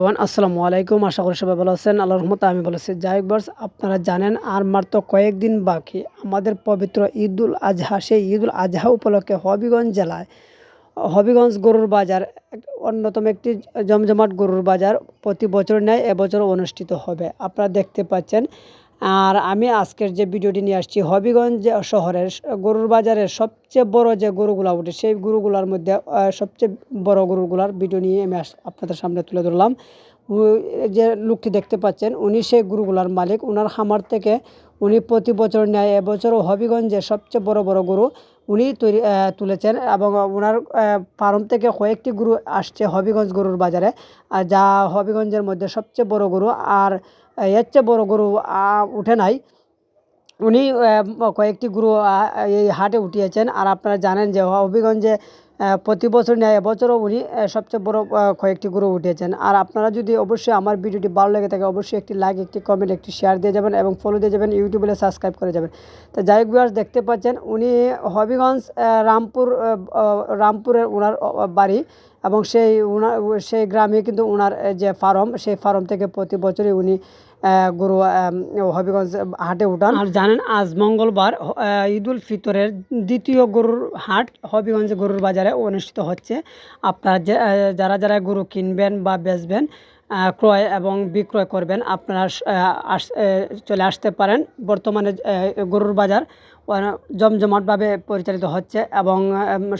আসসালামু আলাইকুম। আশা করি সবাই ভালো আছেন। আল্লাহর রহমতে আমি ভালো আছি। যাই হোক ভিউয়ার্স, আপনারা জানেন আর মাত্র কয়েকদিন বাকি আমাদের পবিত্র ঈদুল আজহা। সেই ঈদুল আজহা উপলক্ষে হবিগঞ্জ গরুর বাজার অন্যতম একটি জমজমাট গরুর বাজার প্রতি বছর ন্যায় এবছরও অনুষ্ঠিত হবে, আপনারা দেখতে পাচ্ছেন। আর আমি আজকের যে ভিডিওটি নিয়ে আসছি, হবিগঞ্জ শহরের গরুর বাজারের সবচেয়ে বড় যে গরুগুলা ওঠে সেই গরুগুলার মধ্যে সবচেয়ে বড় গরুগুলার ভিডিও নিয়ে আমি আপনাদের সামনে তুলে ধরলাম। যে লোকটি দেখতে পাচ্ছেন উনি সেই গরুগুলার মালিক। ওনার খামার থেকে উনি প্রতি বছর নেয়, এবছরও হবিগঞ্জের সবচেয়ে বড় বড় গরু উনি তুলেছেন এবং ওনার ফার্ম থেকে কয়েকটি গরু আসছে হবিগঞ্জ গরুর বাজারে, যা হবিগঞ্জের মধ্যে সবচেয়ে বড় গরু। আর এর চেয়ে বড় গরু উঠে নাই। উনি কয়েকটি গরু এই হাটে উঠিয়েছেন। আর আপনারা জানেন যে হবিগঞ্জে প্রতি বছর নেয়, এবছরও উনি সবচেয়ে বড় কয়েকটি গরু উঠিয়েছেন। আর আপনারা যদি অবশ্যই আমার ভিডিওটি ভালো লেগে থাকে অবশ্যই একটি লাইক, একটি কমেন্ট, একটি শেয়ার দিয়ে যাবেন এবং ফলো দিয়ে যাবেন, ইউটিউবে সাবস্ক্রাইব করে যাবেন। তো যাই হোক ভিউয়ার্স, দেখতে পাচ্ছেন উনি হবিগঞ্জ রামপুরের ওনার বাড়ি এবং সেই গ্রামে কিন্তু ওনার যে ফার্ম, সেই ফার্ম থেকে প্রতি বছরই উনি গরু হবিগঞ্জ হাটে উঠান। আর জানেন আজ মঙ্গলবার ঈদুল ফিতরের দ্বিতীয় গরুর হাট হবিগঞ্জ গরুর বাজারে অনুষ্ঠিত হচ্ছে। আপনারা যারা যারা গরু কিনবেন বা বেচবেন, ক্রয় এবং বিক্রয় করবেন, আপনারা চলে আসতে পারেন। বর্তমানে গরুর বাজার জমজমাটভাবে পরিচালিত হচ্ছে এবং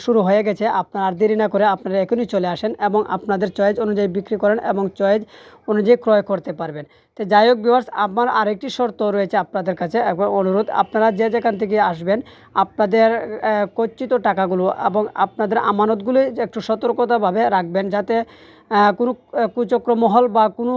শুরু হয়ে গেছে। আপনারা আর দেরি না করে আপনারা এখনই চলে আসেন এবং আপনাদের চয়েস অনুযায়ী বিক্রি করেন এবং চয়েস অনুযায়ী ক্রয় করতে পারবেন। তো যাই হোক ভিউয়ার্স, আমার আরেকটি শর্ত রয়েছে আপনাদের কাছে, একবার অনুরোধ, আপনারা যে যেখান থেকে আসবেন আপনাদের কচ্চিত টাকাগুলো এবং আপনাদের আমানতগুলো একটু সতর্কতাভাবে রাখবেন, যাতে কোনো কুচক্র মহল বা কোনো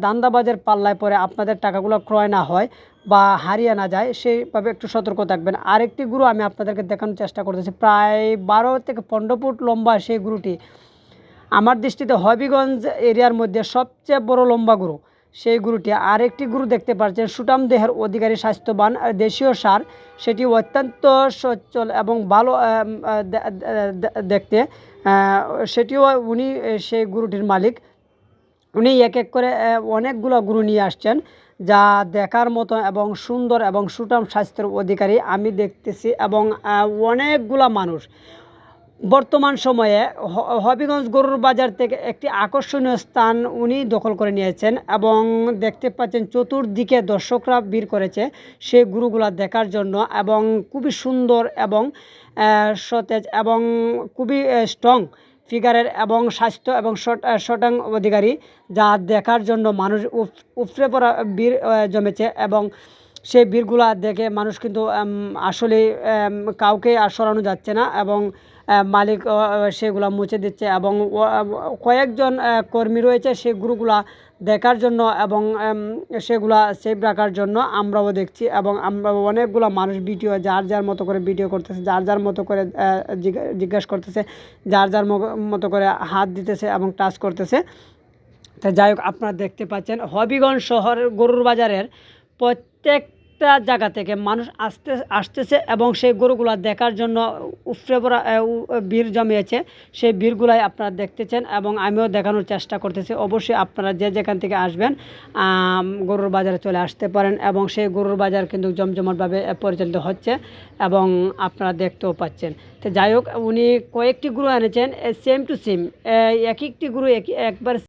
দান্দাবাজের পাল্লায় পরে আপনাদের টাকাগুলো ক্রয় না হয় বা হারিয়ে না যায়, সেইভাবে একটু সতর্ক থাকবেন। আরেকটি গরু আমি আপনাদেরকে দেখানোর চেষ্টা করতেছি, প্রায় 12 থেকে 15 ফুট লম্বা সেই গরুটি আমার দৃষ্টিতে হবিগঞ্জ এরিয়ার মধ্যে সবচেয়ে বড় লম্বা গরু সেই গরুটি। আরেকটি গরু দেখতে পাচ্ছেন সুটাম দেহের অধিকারী, স্বাস্থ্যবান, দেশীয় সার, সেটি অত্যন্ত সচ্ছল এবং ভালো দেখতে। সেটিও উনি সেই গরুটির মালিক। উনি এক এক করে অনেকগুলো গরু নিয়ে আসছেন যা দেখার মতো এবং সুন্দর এবং সুঠাম স্বাস্থ্যের অধিকারী আমি দেখতেছি। এবং অনেকগুলা মানুষ বর্তমান সময়ে হবিগঞ্জ গরুর বাজার থেকে একটি আকর্ষণীয় স্থান উনি দখল করে নিয়েছেন এবং দেখতে পাচ্ছেন চতুর্দিকে দর্শকরা ভিড় করেছে সেই গরুগুলা দেখার জন্য। এবং খুবই সুন্দর এবং সতেজ এবং খুবই স্ট্রং ফিগারের এবং স্বাস্থ্য এবং শটাং অধিকারী, যা দেখার জন্য মানুষ উপড়ে পড়া ভিড় জমেছে। এবং সেই ভিড়গুলা দেখে মানুষ কিন্তু আসলে কাউকে আর সরানো যাচ্ছে না এবং মালিক সেগুলা মুছে দিচ্ছে এবং কয়েকজন কর্মী রয়েছে সেই গরুগুলা দেখার জন্য এবং সেগুলা সেভ রাখার জন্য আমরাও দেখছি। এবং আমরা অনেকগুলো মানুষ ভিডিও যার যার মতো করে ভিডিও করতেছে, যার যার মতো করে জিজ্ঞাসা করতেছে, যার যার মতো করে হাত দিতেছে এবং টাচ করতেছে। তা যাই হোক, আপনারা দেখতে পাচ্ছেন হবিগঞ্জ শহর গরুর বাজারের প্রত্যেকটা জায়গা থেকে মানুষ আসতেছে এবং সেই গরুগুলা দেখার জন্য উপড়ে পড়া ভিড় জমিয়েছে। সেই ভিড়গুলাই আপনারা দেখতেছেন এবং আমিও দেখানোর চেষ্টা করতেছি। অবশ্যই আপনারা যে যেখান থেকে আসবেন গরুর বাজারে চলে আসতে পারেন এবং সেই গরুর বাজার কিন্তু জমজমাটভাবে পরিচালিত হচ্ছে এবং আপনারা দেখতেও পাচ্ছেন। তো যাই হোক, উনি কয়েকটি গরু এনেছেন সেম টু সেম, এক একটি গরু একবার